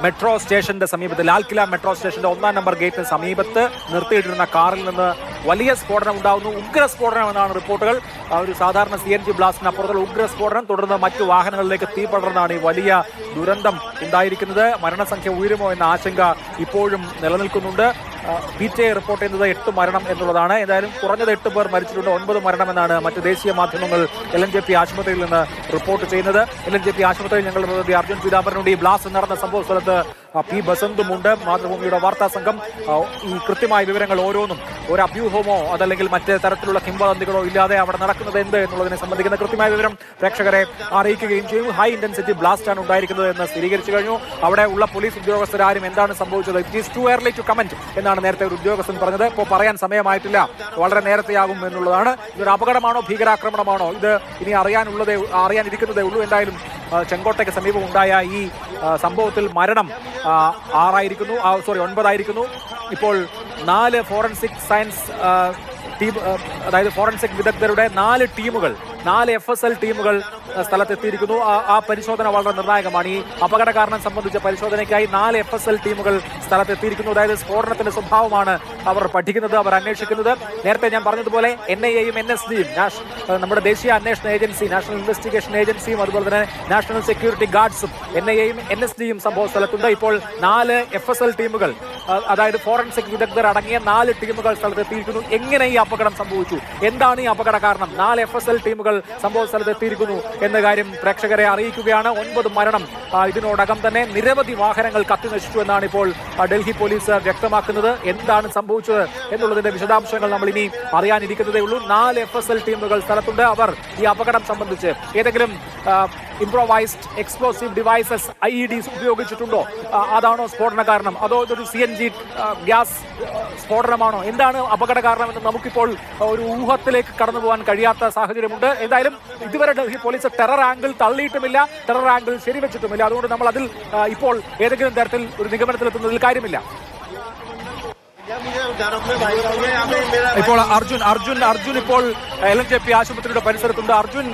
Metro സ്റ്റേഷന്റെ സമീപത്ത് Lal Qila metro സ്റ്റേഷന്റെ 1-ാം നമ്പർ ഗേറ്റിന് സമീപത്ത് നിർത്തിയിട്ടിരുന്ന കാറിൽ നിന്ന് വലിയ സ്ഫോടനം ഉണ്ടാകുന്നു. ഉഗ്ര സ്ഫോടനം എന്നാണ് റിപ്പോർട്ടുകൾ. ഒരു സാധാരണ CNG ബ്ലാസ്റ്റിന് അപ്പുറത്തുള്ള ഉഗ്ര സ്ഫോടനം, തുടർന്ന് മറ്റു വാഹനങ്ങളിലേക്ക് തീ പടർന്നാണ് ഈ വലിയ ദുരന്തം ഉണ്ടായിരിക്കുന്നത്. മരണസംഖ്യ ഉയരുമോ എന്ന ആശങ്ക ഇപ്പോഴും നിലനിൽക്കുന്നുണ്ട്. PTI റിപ്പോർട്ട് ചെയ്യുന്നത് 8 മരണം എന്നുള്ളതാണ്. ഏതായാലും കുറഞ്ഞത് 8 പേർ മരിച്ചിട്ടുണ്ട്, 9 മരണമെന്നാണ് മറ്റ് ദേശീയ മാധ്യമങ്ങൾ LNJP ആശുപത്രിയിൽ നിന്ന് റിപ്പോർട്ട് ചെയ്യുന്നത്. LNJP ആശുപത്രിയിൽ ഞങ്ങളുടെ പ്രതിനിധി അർജുൻ പീതാംബരനുണ്ട്. ഈ ബ്ലാസ്റ്റ് നടന്ന സംഭവ സ്ഥലത്ത് P ബസന്തുമുണ്ട്. മാതൃഭൂമിയുടെ വാർത്താ സംഘം ഈ കൃത്യമായ വിവരങ്ങൾ ഓരോന്നും ഒരു അഭ്യൂഹമോ അതല്ലെങ്കിൽ മറ്റ് തരത്തിലുള്ള കിംവദന്തികളോ ഇല്ലാതെ അവിടെ നടക്കുന്നത് എന്ത് എന്നുള്ളതിനെ സംബന്ധിക്കുന്ന കൃത്യമായ വിവരം പ്രേക്ഷകരെ അറിയിക്കുകയും ചെയ്യും. ഹൈ ഇന്റൻസിറ്റി ബ്ലാസ്റ്റ് ആണ് ഉണ്ടായിരിക്കുന്നത് എന്ന് സ്ഥിരീകരിച്ചു കഴിഞ്ഞു. അവിടെ ഉള്ള പോലീസ് ഉദ്യോഗസ്ഥരാരും എന്താണ് സംഭവിച്ചത്, it is too early to comment എന്നാണ് നേരത്തെ ഒരു ഉദ്യോഗസ്ഥൻ പറഞ്ഞത്. ഇപ്പോൾ പറയാൻ സമയമായിട്ടില്ല, വളരെ നേരത്തെയാകും എന്നുള്ളതാണ്. ഇതൊരു അപകടമാണോ ഭീകരാക്രമണമാണോ ഇത് ഇനി അറിയാനിരിക്കുന്നതേ ഉള്ളൂ. എന്തായാലും ചെങ്കോട്ടയ്ക്ക് സമീപം ഉണ്ടായ ഈ സംഭവത്തിൽ മരണം 9 ആയിരിക്കുന്നു. ഇപ്പോൾ 4 ഫോറൻസിക് സയൻസ് ടീം, അതായത് ഫോറൻസിക് വിദഗ്ധരുടെ 4 ടീമുകൾ, 4 FSL ടീമുകൾ സ്ഥലത്തെത്തിയിരിക്കുന്നു. ആ പരിശോധന വളരെ നിർണായകമാണ്. ഈ അപകട കാരണം സംബന്ധിച്ച പരിശോധനയ്ക്കായി 4 FSL ടീമുകൾ സ്ഥലത്തെത്തിയിരിക്കുന്നു. അതായത് സ്ഫോടനത്തിന്റെ സ്വഭാവമാണ് അവർ പഠിക്കുന്നത്, അവർ അന്വേഷിക്കുന്നത്. നേരത്തെ ഞാൻ പറഞ്ഞതുപോലെ NIA-യും NSDയും നമ്മുടെ ദേശീയ അന്വേഷണ ഏജൻസി, നാഷണൽ ഇൻവെസ്റ്റിഗേഷൻ ഏജൻസിയും അതുപോലെ തന്നെ നാഷണൽ സെക്യൂരിറ്റി ഗാർഡ്സും NIA-യും NSDയും സംഭവ സ്ഥലത്തുണ്ട്. ഇപ്പോൾ 4 FSL ടീമുകൾ, അതായത് ഫോറൻസിക് വിദഗ്ധർ അടങ്ങിയ 4 ടീമുകൾ സ്ഥലത്തെത്തിയിരിക്കുന്നു. എങ്ങനെ ഈ അപകടം സംഭവിച്ചു, എന്താണ് ഈ അപകട കാരണം? 4 FSL ടീമുകൾ സംഭവ സ്ഥലത്തെത്തിയിരിക്കുന്നു എന്ന കാര്യം പ്രേക്ഷകരെ അറിയിക്കുകയാണ്. 9 മരണം. ഇതിനോടകം തന്നെ നിരവധി വാഹനങ്ങൾ കത്തിനശിച്ചു എന്നാണ് ഇപ്പോൾ ഡൽഹി പോലീസ് വ്യക്തമാക്കുന്നത്. എന്താണ് സംഭവിച്ചത് എന്നുള്ളതിന്റെ വിശദാംശങ്ങൾ നമ്മൾ ഇനി അറിയാനിരിക്കുന്നതേ ഉള്ളൂ. 4 FSL ടീമുകൾ സ്ഥലത്തുണ്ട്. അവർ ഈ അപകടം സംബന്ധിച്ച് ഏതെങ്കിലും ഇംപ്രൊവൈസ്ഡ് എക്സ്പ്ലോസീവ് ഡിവൈസസ് IEDs ഉപയോഗിച്ചിട്ടുണ്ടോ, അതാണോ സ്ഫോടന കാരണം, അതോ ഇതൊരു CNG ഗ്യാസ് സ്ഫോടനമാണോ, എന്താണ് അപകട കാരണമെന്ന് നമുക്കിപ്പോൾ ഒരു ഊഹത്തിലേക്ക് കടന്നു പോകാൻ കഴിയാത്ത സാഹചര്യമുണ്ട്. എന്തായാലും ഇതുവരെ ഡൽഹി പോലീസ് ടെറർ ആംഗിൾ തള്ളിയിട്ടുമില്ല, ടെറർ ആംഗിൾ ശരിവെച്ചിട്ടുമില്ല. അതുകൊണ്ട് നമ്മൾ അതിൽ ഇപ്പോൾ ഏതെങ്കിലും തരത്തിൽ ഒരു നിഗമനത്തിലെത്തുന്നതിൽ കാര്യമില്ല. ഇപ്പോൾ അർജുൻ ഇപ്പോൾ LNJP ആശുപത്രിയുടെ പരിസരത്തുണ്ട്. അർജുൻ,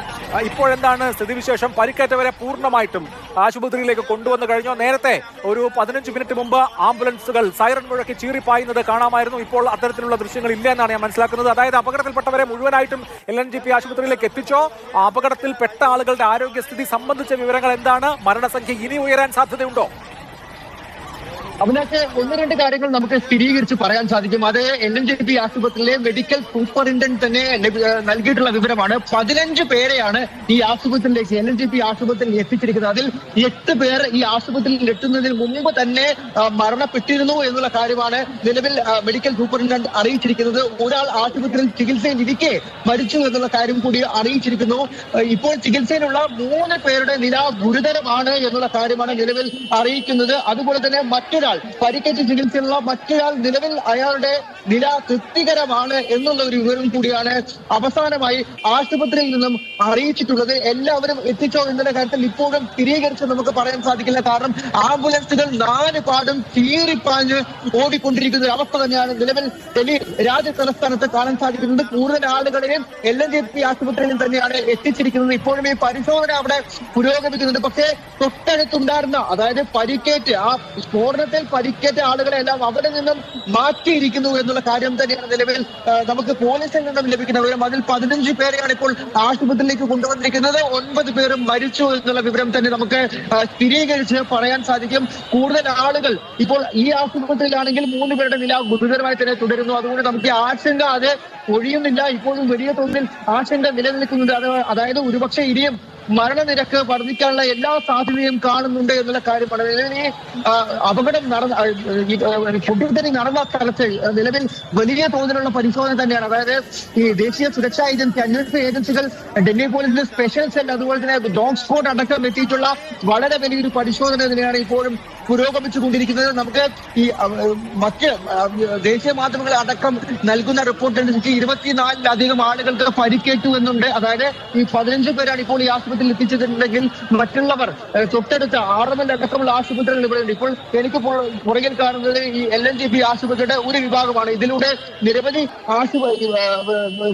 ഇപ്പോഴെന്താണ് സ്ഥിതിവിശേഷം? പരിക്കേറ്റവരെ പൂർണ്ണമായിട്ടും ആശുപത്രിയിലേക്ക് കൊണ്ടുവന്നു കഴിഞ്ഞോ? നേരത്തെ ഒരു 15 മിനിറ്റ് മുമ്പ് ആംബുലൻസുകൾ സൈറൺ മുഴക്കി ചീറിപ്പായുന്നത് കാണാമായിരുന്നു. ഇപ്പോൾ അത്തരത്തിലുള്ള ദൃശ്യങ്ങൾ ഇല്ല എന്നാണ് ഞാൻ മനസ്സിലാക്കുന്നത്. അതായത് അപകടത്തിൽപ്പെട്ടവരെ മുഴുവനായിട്ടും LNJP ആശുപത്രിയിലേക്ക് എത്തിച്ചോ? അപകടത്തിൽപ്പെട്ട ആളുകളുടെ ആരോഗ്യസ്ഥിതി സംബന്ധിച്ച വിവരങ്ങൾ എന്താണ്? മരണസംഖ്യ ഇനി ഉയരാൻ സാധ്യതയുണ്ടോ? അതിനകത്ത് 1-2 കാര്യങ്ങൾ നമുക്ക് സ്ഥിരീകരിച്ച് പറയാൻ സാധിക്കും. അത് LNJP ആശുപത്രിയിലെ മെഡിക്കൽ സൂപ്പറിൻറ്റൻഡന്റ് തന്നെ നൽകിയിട്ടുള്ള വിവരമാണ്. 15 പേരെയാണ് ഈ ആശുപത്രിയിലേക്ക് LNJP ആശുപത്രിയിൽ എത്തിച്ചിരിക്കുന്നത്. അതിൽ 8 പേർ ഈ ആശുപത്രിയിൽ എത്തുന്നതിന് മുമ്പ് തന്നെ മരണപ്പെട്ടിരുന്നു എന്നുള്ള കാര്യമാണ് നിലവിൽ മെഡിക്കൽ സൂപ്പറിൻറ്റൻഡന്റ് അറിയിച്ചിരിക്കുന്നത്. ഒരാൾ ആശുപത്രിയിൽ ചികിത്സയിൽ ഇരിക്കെ മരിച്ചു എന്നുള്ള കാര്യം കൂടി അറിയിച്ചിരിക്കുന്നു. ഇപ്പോൾ ചികിത്സയിലുള്ള 3 പേരുടെ നില ഗുരുതരമാണ് എന്നുള്ള കാര്യമാണ് നിലവിൽ അറിയിക്കുന്നത്. അതുപോലെ തന്നെ മറ്റൊരാൾ പരിക്കേറ്റ് ചികിത്സയിലുള്ള മറ്റൊരാൾ നിലവിൽ അയാളുടെ നില തൃപ്തികരമാണ് എന്നുള്ള ഒരു വിവരം കൂടിയാണ് അവസാനമായി ആശുപത്രിയിൽ നിന്നും അറിയിച്ചിട്ടുള്ളത്. എല്ലാവരും എത്തിച്ചോ എന്നുള്ള കാര്യത്തിൽ ഇപ്പോഴും സ്ഥിരീകരിച്ച് നമുക്ക് പറയാൻ സാധിക്കില്ല. കാരണം ആംബുലൻസുകൾ 4 പാടും ചീറിപ്പാഞ്ഞ് ഓടിക്കൊണ്ടിരിക്കുന്ന ഒരു അവസ്ഥ തന്നെയാണ് നിലവിൽ ഡൽഹി രാജതലസ്ഥാനത്ത് കാണാൻ സാധിക്കുന്നത്. കൂടുതൽ ആളുകളെയും LNJP ആശുപത്രിയിൽ തന്നെയാണ് എത്തിച്ചിരിക്കുന്നത്. ഇപ്പോഴും ഈ പരിശോധന അവിടെ പുരോഗമിക്കുന്നുണ്ട്. പക്ഷേ തൊട്ടടുത്തുണ്ടായിരുന്ന, അതായത് പരിക്കേറ്റ് ആ സ്ഫോടനത്തിൽ പരിക്കേറ്റ ആളുകളെ എല്ലാം അവിടെ നിന്നും മാറ്റിയിരിക്കുന്നു എന്നുള്ള കാര്യം തന്നെയാണ് നിലവിൽ നമുക്ക് പോലീസിൽ നിന്നും ലഭിക്കുന്ന വിവരം. അതിൽ 15 പേരെയാണ് ഇപ്പോൾ ആശുപത്രിയിലേക്ക് കൊണ്ടുവന്നിരിക്കുന്നത്. 9 പേരും മരിച്ചു എന്നുള്ള വിവരം തന്നെ നമുക്ക് സ്ഥിരീകരിച്ച് പറയാൻ സാധിക്കും. കൂടുതൽ ആളുകൾ ഇപ്പോൾ ഈ ആശുപത്രിയിലാണെങ്കിൽ 3 പേരുടെ നില ഗുരുതരമായി തന്നെ തുടരുന്നു. അതുകൊണ്ട് നമുക്ക് ആശങ്ക അത് ഒഴിയുന്നില്ല. ഇപ്പോഴും വലിയ തോതിൽ ആശങ്ക നിലനിൽക്കുന്നുണ്ട്. അതായത് ഒരുപക്ഷെ ഇനിയും മരണനിരക്ക് വർദ്ധിക്കാനുള്ള എല്ലാ സാധ്യതയും കാണുന്നുണ്ട് എന്നുള്ള കാര്യമാണ്. ഈ അപകടം നടന്ന സ്ഥലത്ത് നിലവിൽ വലിയ തോതിലുള്ള പരിശോധന തന്നെയാണ്. അതായത് ഈ ദേശീയ സുരക്ഷാ ഏജൻസി, അന്വേഷണ ഏജൻസികൾ, ഡൽഹി പോലീസിന്റെ സ്പെഷ്യൽ സെൽ, അതുപോലെ തന്നെ ഡോഗ് സ്ക്വാഡ് അടക്കം എത്തിയിട്ടുള്ള വളരെ വലിയൊരു പരിശോധന തന്നെയാണ് ഇപ്പോഴും പുരോഗമിച്ചുകൊണ്ടിരിക്കുന്നത്. നമുക്ക് ഈ മറ്റ് ദേശീയ മാധ്യമങ്ങൾ അടക്കം നൽകുന്ന റിപ്പോർട്ട് അനുസരിച്ച് 24-ലധികം ആളുകൾക്ക് പരിക്കേറ്റു എന്നുണ്ട്. അതായത് ഈ 15 പേരാണ് ഇപ്പോൾ ഈ ആശുപത്രിയിൽ എത്തിച്ചിട്ടുണ്ടെങ്കിൽ മറ്റുള്ളവർ തൊട്ടടുത്ത RML അടക്കമുള്ള ആശുപത്രികൾ ഇവിടെയുണ്ട്. ഇപ്പോൾ എനിക്ക് പുറകിൽ കാണുന്നത് ഈ LNJP ആശുപത്രിയുടെ ഒരു വിഭാഗമാണ്. ഇതിലൂടെ നിരവധി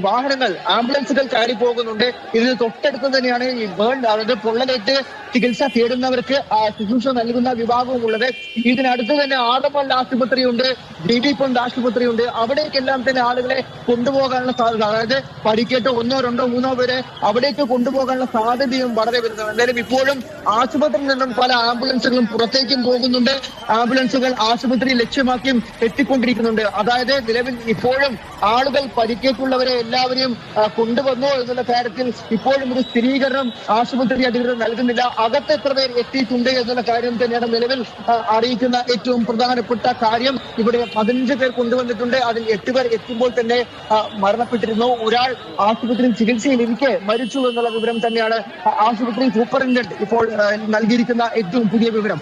വാഹനങ്ങൾ, ആംബുലൻസുകൾ കയറി പോകുന്നുണ്ട്. ഇതിന് തൊട്ടടുത്ത് തന്നെയാണ് ഈ അതായത് പൊള്ളലേറ്റ് ചികിത്സ തേടുന്നവർക്ക് ശുശ്രൂഷ നൽകുന്ന വിഭാഗവും ആശുപത്രികളും ഉള്ളത്. ഇതിനടുത്ത് തന്നെ ആദമൽ ആശുപത്രിയുണ്ട്, DB പൊണ്ട് ആശുപത്രിയുണ്ട്. അവിടേക്കെല്ലാം തന്നെ ആളുകളെ കൊണ്ടുപോകാനുള്ള സാധ്യത, അതായത് പരിക്കേറ്റ 1, 2, 3 പേരെ അവിടേക്ക് കൊണ്ടുപോകാനുള്ള സാധ്യതയും വളരെ വലുതാണ്. എന്തായാലും ഇപ്പോഴും ആശുപത്രിയിൽ നിന്നും പല ആംബുലൻസുകളും പുറത്തേക്കും പോകുന്നുണ്ട്. ആംബുലൻസുകൾ ആശുപത്രി ലക്ഷ്യമാക്കിയും എത്തിക്കൊണ്ടിരിക്കുന്നുണ്ട്. അതായത് നിലവിൽ ഇപ്പോഴും ആളുകൾ പരിക്കേറ്റുള്ളവരെ എല്ലാവരെയും കൊണ്ടുവന്നു എന്നുള്ള കാര്യത്തിൽ ഇപ്പോഴും ഒരു സ്ഥിരീകരണം ആശുപത്രി അധികൃതർ നൽകുന്നില്ല. അകത്ത് എത്ര പേർ എത്തിയിട്ടുണ്ട് എന്നുള്ള കാര്യം തന്നെയാണ് നിലവിൽ അറിയിക്കുന്ന ഏറ്റവും പ്രധാനപ്പെട്ട കാര്യം. ഇവിടെ 15 പേർ കൊണ്ടുവന്നിട്ടുണ്ട്. അതിൽ 8 പേർ എത്തുമ്പോൾ തന്നെ മരണപ്പെട്ടിരുന്നു. ഒരാൾ ആശുപത്രിയിൽ ചികിത്സയിലിരിക്കെ മരിച്ചു എന്നുള്ള വിവരം തന്നെയാണ് ആശുപത്രി സൂപ്രണ്ടന്റ് ഇപ്പോൾ നൽകിയിരിക്കുന്ന ഏറ്റവും പുതിയ വിവരം.